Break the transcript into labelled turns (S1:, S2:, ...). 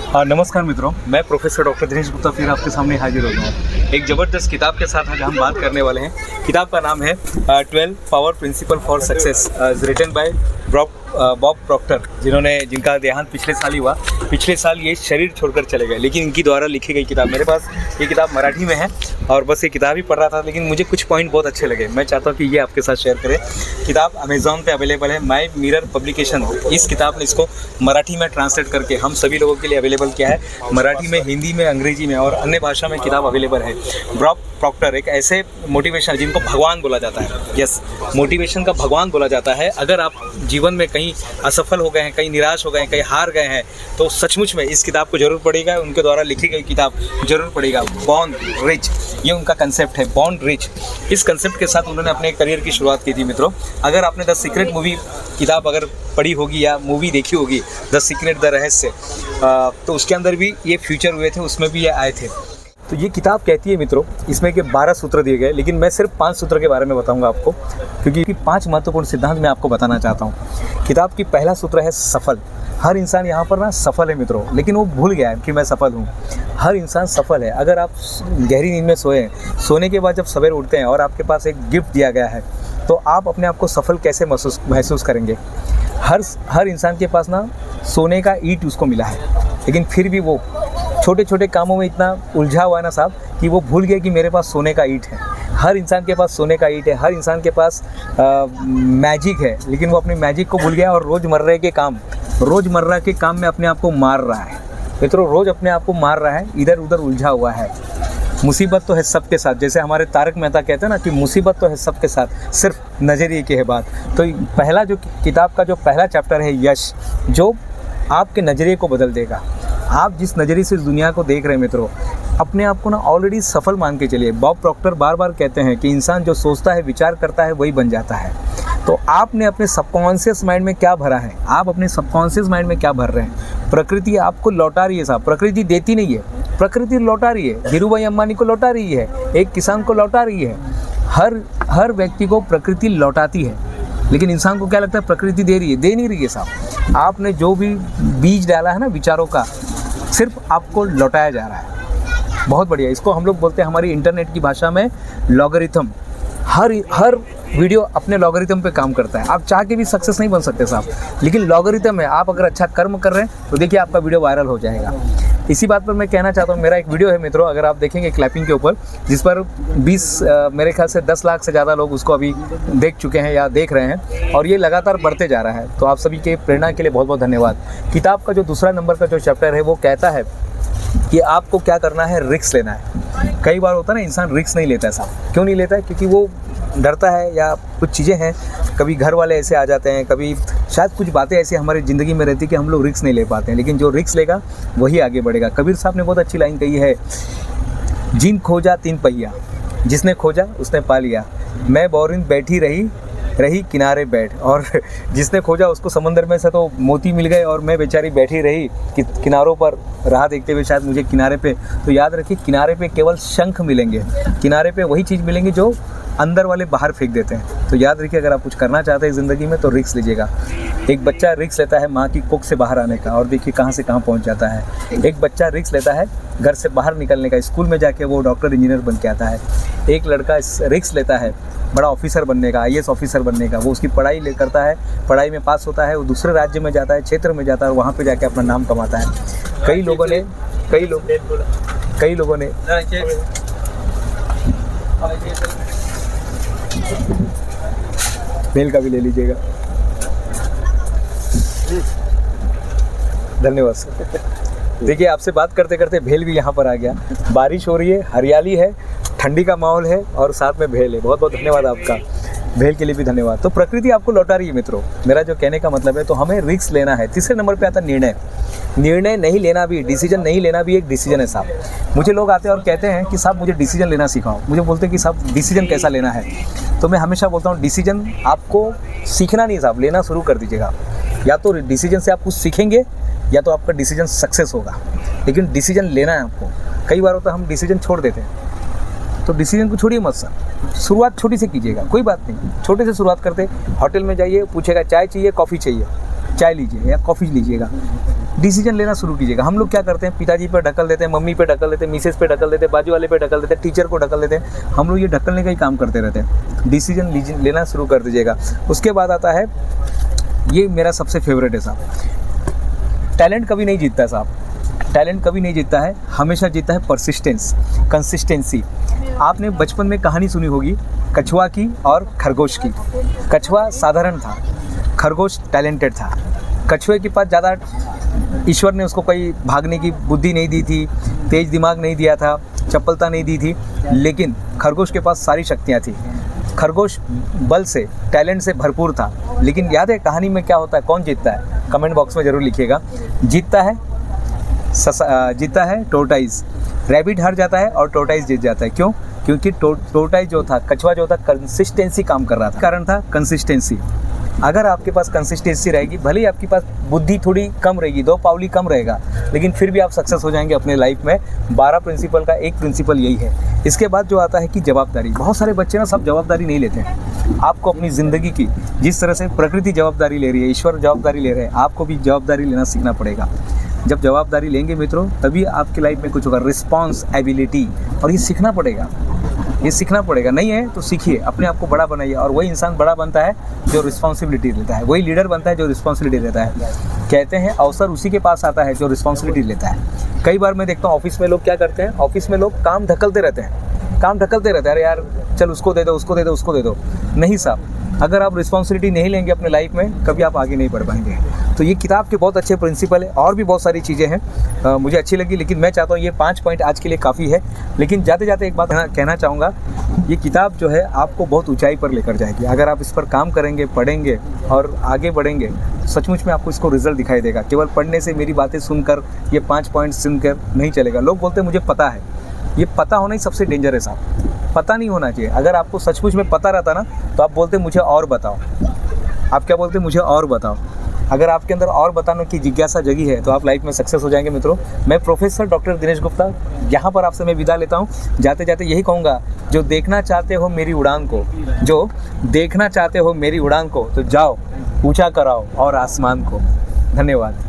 S1: नमस्कार मित्रों, मैं प्रोफेसर डॉक्टर दिनेश गुप्ता फिर आपके सामने हाजिर हो गया हूँ एक ज़बरदस्त किताब के साथ आज हम बात करने वाले हैं। किताब का नाम है 12 power principle for success, written by Bob Proctor, जिनका देहांत पिछले साल ही हुआ। पिछले साल ये शरीर छोड़कर चले गए, लेकिन इनकी द्वारा लिखी गई किताब मेरे पास ये किताब मराठी में है और बस ये किताब ही पढ़ रहा था, लेकिन मुझे कुछ पॉइंट बहुत अच्छे लगे। मैं चाहता हूँ कि ये आपके साथ शेयर करें। किताब अमेज़ॉन पे अवेलेबल है, माय मिरर पब्लिकेशन। इस किताब ने इसको मराठी में ट्रांसलेट करके हम सभी लोगों के लिए अवेलेबल किया है। मराठी में, हिंदी में, अंग्रेजी में और अन्य भाषा में किताब अवेलेबल है। बॉब प्रॉक्टर एक ऐसे मोटिवेशन जिनको भगवान बोला जाता है, यस, मोटिवेशन का भगवान बोला जाता है। अगर आप जीवन में कहीं असफल हो गए हैं, कहीं निराश हो गए हैं, कहीं हार गए हैं, तो सचमुच में इस किताब को जरूर पढ़ेगा। उनके द्वारा लिखी गई किताब जरूर पढ़ेगा। बॉर्न रिच, ये उनका कंसेप्ट है, बॉर्न रिच। इस कंसेप्ट के साथ उन्होंने अपने करियर की शुरुआत की थी। मित्रों, अगर आपने द सीक्रेट मूवी किताब अगर पढ़ी होगी या मूवी देखी होगी, द सीक्रेट, द रहस्य, तो उसके अंदर भी ये फ्यूचर हुए थे, उसमें भी ये आए थे। तो ये किताब कहती है मित्रों, इसमें के 12 सूत्र दिए गए, लेकिन मैं सिर्फ 5 सूत्र के बारे में बताऊंगा आपको, क्योंकि 5 महत्वपूर्ण सिद्धांत मैं आपको बताना चाहता हूँ। किताब की पहला सूत्र है सफल। हर इंसान यहाँ पर ना सफल है मित्रों, लेकिन वो भूल गया है कि मैं सफल हूँ। हर इंसान सफल है। अगर आप गहरी नींद में सोने के बाद जब सवेरे उठते हैं और आपके पास एक गिफ्ट दिया गया है, तो आप अपने आप को सफल कैसे महसूस करेंगे। हर इंसान के पास ना सोने का ईंट उसको मिला है, लेकिन फिर भी वो छोटे छोटे कामों में इतना उलझा हुआ है ना साहब, कि वो भूल गया कि मेरे पास सोने का ईंट है। हर इंसान के पास सोने का ईंट है, हर इंसान के पास मैजिक है, लेकिन वो अपनी मैजिक को भूल गया और रोज़मर्रा के काम में अपने आप को मार रहा है। मित्रों, रोज़ अपने आप को मार रहा है, इधर उधर उलझा हुआ है। मुसीबत तो है सबके साथ, जैसे हमारे तारक मेहता कहते हैं ना कि मुसीबत तो है सबके साथ, सिर्फ नज़रिए की है बात। तो पहला जो किताब का जो पहला चैप्टर है यश, जो आपके नज़रिए को बदल देगा। आप जिस नज़रिए से इस दुनिया को देख रहे हैं मित्रों, अपने आप को ना ऑलरेडी सफल मान के चलिए। बॉब प्रॉक्टर बार बार कहते हैं कि इंसान जो सोचता है, विचार करता है, वही बन जाता है। तो आपने अपने सबकॉन्शियस माइंड में क्या भरा है, आप अपने सबकॉन्शियस माइंड में क्या भर रहे हैं। प्रकृति आपको लौटा रही है साहब, प्रकृति देती नहीं है, प्रकृति लौटा रही है। धीरूभाई अंबानी को लौटा रही है, एक किसान को लौटा रही है। हर व्यक्ति को प्रकृति लौटाती है, लेकिन इंसान को क्या लगता है प्रकृति दे रही है, दे नहीं रही है साहब। आपने जो भी बीज डाला है ना विचारों का, सिर्फ आपको लौटाया जा रहा है। बहुत बढ़िया, इसको हम लोग बोलते हैं हमारी इंटरनेट की भाषा में लॉगरिथम। हर वीडियो अपने लॉगरिथम पे काम करता है। आप चाह के भी सक्सेस नहीं बन सकते साहब, लेकिन लॉगरिथम है। आप अगर अच्छा कर्म कर रहे हैं तो देखिए आपका वीडियो वायरल हो जाएगा। इसी बात पर मैं कहना चाहता हूँ, मेरा एक वीडियो है मित्रों, अगर आप देखेंगे क्लैपिंग के ऊपर, जिस पर 20 मेरे ख्याल से 10 लाख से ज़्यादा लोग उसको अभी देख चुके हैं या देख रहे हैं, और ये लगातार बढ़ते जा रहा है। तो आप सभी के प्रेरणा के लिए बहुत बहुत धन्यवाद। किताब का जो दूसरा नंबर का जो चैप्टर है वो कहता है कि आपको क्या करना है, रिस्क लेना है। कई बार होता है ना, इंसान रिस्क नहीं लेता है साहब। क्यों नहीं लेता है? क्योंकि वो डरता है, या कुछ चीज़ें हैं, कभी घर वाले ऐसे आ जाते हैं, कभी शायद कुछ बातें ऐसी हमारी ज़िंदगी में रहती है कि हम लोग रिस्क नहीं ले पाते हैं। लेकिन जो रिस्क लेगा वही आगे बढ़ेगा। कबीर साहब ने बहुत अच्छी लाइन कही है, जिन खोजा 3 पहिया, जिसने खोजा उसने पा लिया। मैं बोरिंग बैठी रही किनारे बैठ, और जिसने खोजा उसको समंदर में से तो मोती मिल गए, और मैं बेचारी बैठी रही किनारों पर राह देखते हुए, शायद मुझे किनारे पे। तो याद रखिए, किनारे पे केवल शंख मिलेंगे, किनारे पे वही चीज़ मिलेंगी जो अंदर वाले बाहर फेंक देते हैं। तो याद रखिए, अगर आप कुछ करना चाहते हैं ज़िंदगी में तो रिस्क लीजिएगा। एक बच्चा रिस्क लेता है माँ की कोख से बाहर आने का, और देखिए कहाँ से कहाँ पहुँच जाता है। एक बच्चा रिस्क लेता है घर से बाहर निकलने का, स्कूल में जाके वो डॉक्टर इंजीनियर बन के आता है। एक लड़का रिस्क लेता है बड़ा ऑफिसर बनने का, IAS ऑफिसर बनने का। वो उसकी पढ़ाई करता है, पढ़ाई में पास होता है, वो दूसरे राज्य में जाता है, क्षेत्र में जाता है, वहाँ पे जाके अपना नाम कमाता है। कई लोगों ने मेल का भी ले लीजिएगा। धन्यवाद सर। देखिए, आपसे बात करते करते भेल भी यहाँ पर आ गया। बारिश हो रही है, हरियाली है, ठंडी का माहौल है, और साथ में भेल है। बहुत बहुत धन्यवाद आपका, भेल के लिए भी धन्यवाद। तो प्रकृति आपको लौटा रही है मित्रों, मेरा जो कहने का मतलब है। तो हमें रिस्क लेना है। तीसरे नंबर पे आता है निर्णय नहीं लेना भी, डिसीजन नहीं लेना भी एक डिसीजन है साहब। मुझे लोग आते हैं और कहते हैं कि साहब मुझे डिसीजन लेना सिखाओ। मुझे बोलते हैं कि साहब डिसीजन कैसा लेना है। तो मैं हमेशा बोलता हूँ, डिसीजन आपको सीखना नहीं साहब, लेना शुरू कर दीजिएगा। या तो डिसीजन से आप कुछ सीखेंगे, या तो आपका डिसीजन सक्सेस होगा, लेकिन डिसीजन लेना है आपको। कई बार होता है हम डिसीजन छोड़ देते हैं, तो डिसीजन को छोड़िए मत सर, शुरुआत छोटी से कीजिएगा। कोई बात नहीं, छोटे से शुरुआत करते। होटल में जाइए, पूछेगा चाय चाहिए, कॉफ़ी चाहिए, चाय लीजिए या कॉफ़ी लीजिएगा, डिसीजन लेना शुरू कीजिएगा। हम लोग क्या करते हैं, पिताजी पर ढकल देते हैं, मम्मी पे ढकल देते हैं, मिसेस पे ढकल देते हैं, बाजू वाले पे ढकल देते हैं, टीचर को ढकल देते हैं। हम लोग ये ढकलने का ही काम करते रहते हैं। डिसीजन लेना शुरू कर दीजिएगा। उसके बाद आता है, ये मेरा सबसे फेवरेट है साहब, टैलेंट कभी नहीं जीतता है साहब, टैलेंट कभी नहीं जीतता है, हमेशा जीतता है परसिस्टेंस, कंसिस्टेंसी। आपने बचपन में कहानी सुनी होगी कछुआ की और खरगोश की। कछुआ साधारण था, खरगोश टैलेंटेड था। कछुए के पास ज़्यादा ईश्वर ने उसको कोई भागने की बुद्धि नहीं दी थी, तेज दिमाग नहीं दिया था, चपलता नहीं दी थी, लेकिन खरगोश के पास सारी शक्तियाँ थी। खरगोश बल से, टैलेंट से भरपूर था। लेकिन याद है कहानी में क्या होता है, कौन जीतता है? कमेंट बॉक्स में ज़रूर लिखिएगा। जीतता है टोरटाइज। रैबिट हार जाता है और टोरटाइज जीत जाता है। क्यों? क्योंकि टोरटाइज जो था, कछुआ जो था, कंसिस्टेंसी काम कर रहा था। कारण था कंसिस्टेंसी। अगर आपके पास कंसिस्टेंसी रहेगी, भले ही आपके पास बुद्धि थोड़ी कम रहेगी, 2 पावली कम रहेगा, लेकिन फिर भी आप सक्सेस हो जाएंगे अपने लाइफ में। 12 प्रिंसिपल का एक प्रिंसिपल यही है। इसके बाद जो आता है कि जवाबदारी। बहुत सारे बच्चे ना सब जवाबदारी नहीं लेते हैं। आपको अपनी ज़िंदगी की, जिस तरह से प्रकृति जवाबदारी ले रही है, ईश्वर जवाबदारी ले रहे हैं, आपको भी जवाबदारी लेना सीखना पड़ेगा। जब जवाबदारी लेंगे मित्रों, तभी आपकी लाइफ में कुछ होगा। रिस्पॉन्सिबिलिटी, और ये सीखना पड़ेगा, ये सीखना पड़ेगा। नहीं है तो सीखिए, अपने आप को बड़ा बनाइए। और वही इंसान बड़ा बनता है जो रिस्पॉन्सिबिलिटी लेता है, वही लीडर बनता है जो रिस्पॉन्सिबिलिटी लेता है। कहते हैं अवसर उसी के पास आता है जो रिस्पॉन्सिबिलिटी लेता है। कई बार मैं देखता हूँ ऑफिस में लोग क्या करते हैं, ऑफिस में लोग काम ढकलते रहते हैं, काम ढकलते रहते हैं। अरे यार चल उसको दे दो, उसको दे दो, उसको दे दो। नहीं साहब, अगर आप रिस्पॉन्सिबिलिटी नहीं लेंगे अपने लाइफ में, कभी आप आगे नहीं बढ़ पाएंगे। तो ये किताब के बहुत अच्छे प्रिंसिपल है, और भी बहुत सारी चीज़ें हैं मुझे अच्छी लगी, लेकिन मैं चाहता हूँ ये 5 पॉइंट आज के लिए काफ़ी है। लेकिन जाते जाते एक बात कहना चाहूँगा, ये किताब जो है आपको बहुत ऊंचाई पर लेकर जाएगी। अगर आप इस पर काम करेंगे, पढ़ेंगे और आगे बढ़ेंगे, सचमुच में आपको इसको रिजल्ट दिखाई देगा। केवल पढ़ने से, मेरी बातें सुनकर, ये 5 पॉइंट सुनकर नहीं चलेगा। लोग बोलते हैं मुझे पता है, ये पता होना ही सबसे डेंजर है साहब। पता नहीं होना चाहिए। अगर आपको सचमुच में पता रहता ना, तो आप बोलते मुझे और बताओ। आप क्या बोलते, मुझे और बताओ। अगर आपके अंदर और बताने की जिज्ञासा जगी है, तो आप लाइफ में सक्सेस हो जाएंगे मित्रों। मैं प्रोफेसर डॉक्टर दिनेश गुप्ता यहाँ पर आपसे मैं विदा लेता हूँ। जाते जाते यही कहूँगा, जो देखना चाहते हो मेरी उड़ान को, जो देखना चाहते हो मेरी उड़ान को, तो जाओ ऊँचा कराओ और आसमान को। धन्यवाद।